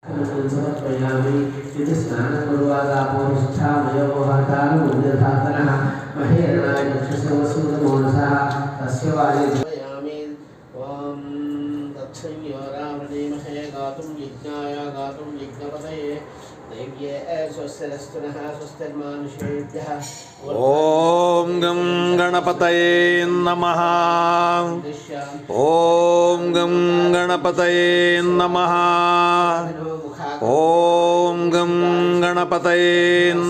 समर्पयामि इति स्नानपूर्वादापोष्ठामयोहातारमुद्यधातनः महेरणाय चक्षुषवसूदमोनसः तस्य वायुयामि ॐ तत्संयोरावृणीमहे गातुं यज्ञाय गातुं यज्ञपतये दैव्ये स्वस्तिरस्तुनः स्वस्तिर्मानुषेभ्यः ॐ गं गणपतये नमः ॐ गं गणपतये नमः ॐ गं गणपतये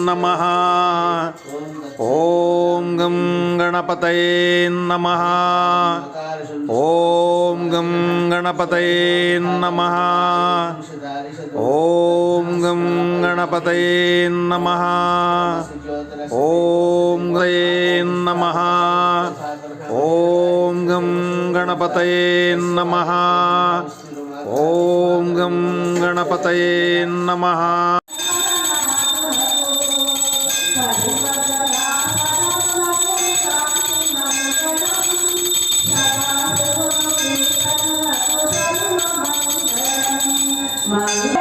नमः ॐ गं गणपतये नमः ॐ गं गणपतये नमः ॐ गं गणपतये नमः ॐ गणपतये नमः ॐ गं गणपतये नमः ॐ गं गणपतये नमः My